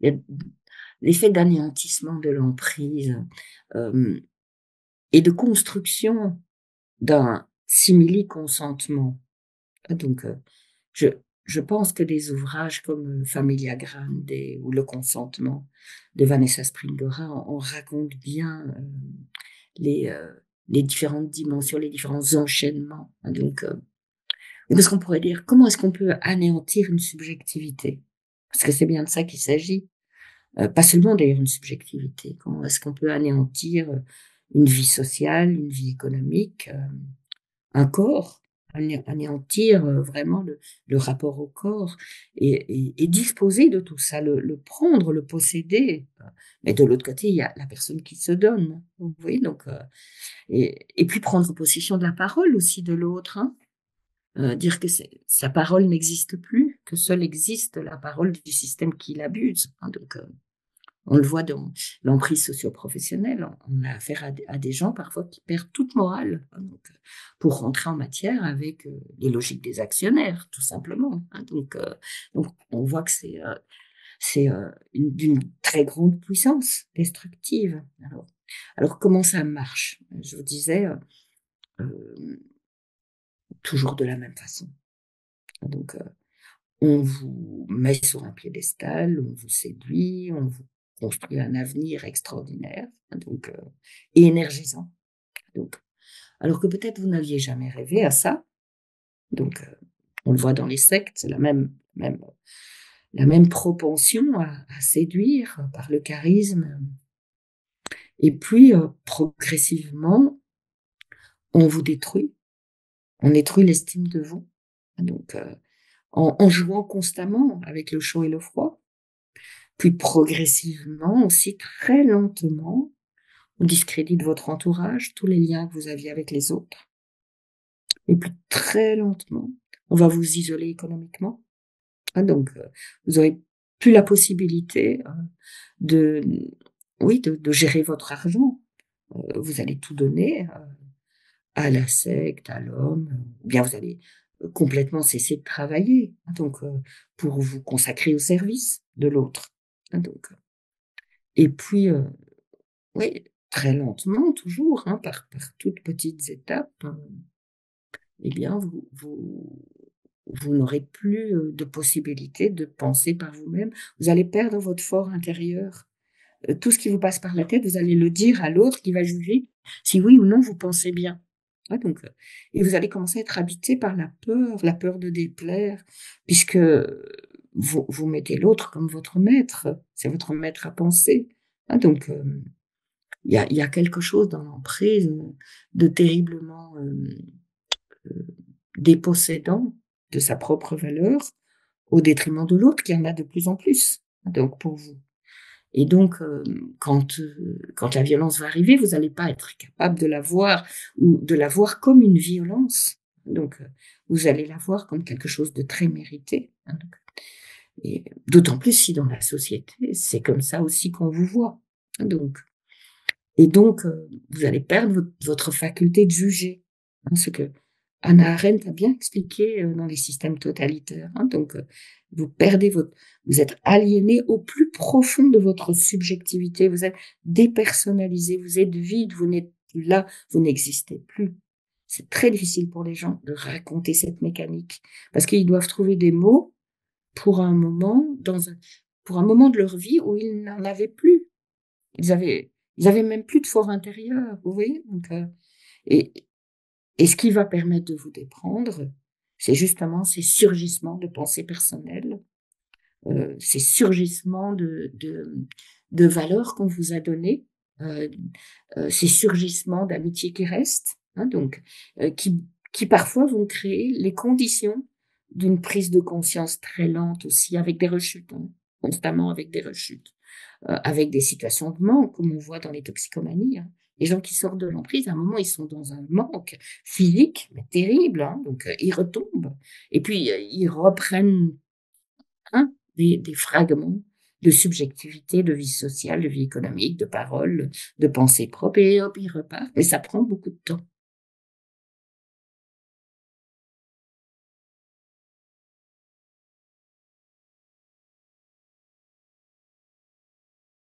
il y a l'effet d'anéantissement de l'emprise, hem et de construction d'un simili-consentement. Donc, je je pense que des ouvrages comme, Familia Grande ou Le consentement de Vanessa Springora en racontent bien, les, les différentes dimensions, les différents enchaînements, hein. Donc, parce qu'on pourrait dire: «Comment est-ce qu'on peut anéantir une subjectivité?» Parce que c'est bien de ça qu'il s'agit. Pas seulement d'ailleurs une subjectivité. Comment est-ce qu'on peut anéantir, une vie sociale, une vie économique, un corps? Anéantir, vraiment le rapport au corps et disposer de tout ça, le prendre, le posséder. Mais de l'autre côté, il y a la personne qui se donne. Vous voyez? Donc, et puis prendre possession de la parole aussi de l'autre, hein. Dire que sa parole n'existe plus, que seule existe la parole du système qui l'abuse, hein. Donc, on le voit dans l'emprise socio-professionnelle. On a affaire à des gens parfois qui perdent toute morale, hein, donc, pour rentrer en matière avec, les logiques des actionnaires, tout simplement, hein. Donc on voit que c'est d'une très grande puissance destructive. Alors comment ça marche? Je vous disais, toujours de la même façon. Donc, on vous met sur un piédestal, on vous séduit, on vous construit un avenir extraordinaire, hein, donc, et énergisant. Donc, alors que peut-être vous n'aviez jamais rêvé à ça. Donc, on le voit dans les sectes, c'est la même propension à séduire par le charisme. Et puis, progressivement, on vous détruit, on détruit l'estime de vous. Donc, en jouant constamment avec le chaud et le froid. Puis progressivement, aussi très lentement, on discrédite votre entourage, tous les liens que vous aviez avec les autres. Et puis très lentement, on va vous isoler économiquement. Ah donc, vous aurez plus la possibilité, de oui, de gérer votre argent. Vous allez tout donner, à la secte, à l'homme, ou bien vous allez, complètement cesser de travailler, hein, donc, pour vous consacrer au service de l'autre. Hein, donc, et puis, oui, très lentement toujours, hein, par toutes petites étapes, eh bien vous n'aurez plus, de possibilité de penser par vous-même. Vous allez perdre votre fort intérieur. Tout ce qui vous passe par la tête, vous allez le dire à l'autre qui va juger si oui ou non vous pensez bien. Ouais, donc, et vous allez commencer à être habité par la peur de déplaire, puisque, vous mettez l'autre comme votre maître, c'est votre maître à penser. Hein, donc, il y a quelque chose dans l'emprise, de terriblement, heu, dépossédant de sa propre valeur, au détriment de l'autre qui en a de plus en plus, donc pour vous. Et donc, quand la violence va arriver, vous allez pas être capable de la voir ou de la voir comme une violence. Donc, vous allez la voir comme quelque chose de très mérité, hein, donc, et d'autant plus si dans la société, c'est comme ça aussi qu'on vous voit. Donc, et donc, vous allez perdre votre faculté de juger, hein, ce que Hannah Arendt a bien expliqué, dans les systèmes totalitaires, hein. Donc, vous êtes aliéné au plus profond de votre subjectivité, vous êtes dépersonnalisé, vous êtes vide, vous n'êtes plus là, vous n'existez plus. C'est très difficile pour les gens de raconter cette mécanique parce qu'ils doivent trouver des mots pour un moment pour un moment de leur vie où ils n'en avaient plus. Ils avaient ils avaient même plus de fort intérieur, vous voyez? Donc, et et ce qui va permettre de vous déprendre, c'est justement ces surgissements de pensées personnelles, ces surgissements de valeurs qu'on vous a données, heu ces surgissements d'amitié qui restent, hein, donc, qui parfois vont créer les conditions d'une prise de conscience très lente aussi, avec des rechutes, hein, constamment avec des rechutes. Avec des situations de manque, comme on voit dans les toxicomanies, hein. Les gens qui sortent de l'emprise, à un moment, ils sont dans un manque physique, mais terrible, hein, donc, ils retombent et puis, ils reprennent, hein, des fragments de subjectivité, de vie sociale, de vie économique, de parole, de pensée propre et hop, ils repartent et ça prend beaucoup de temps.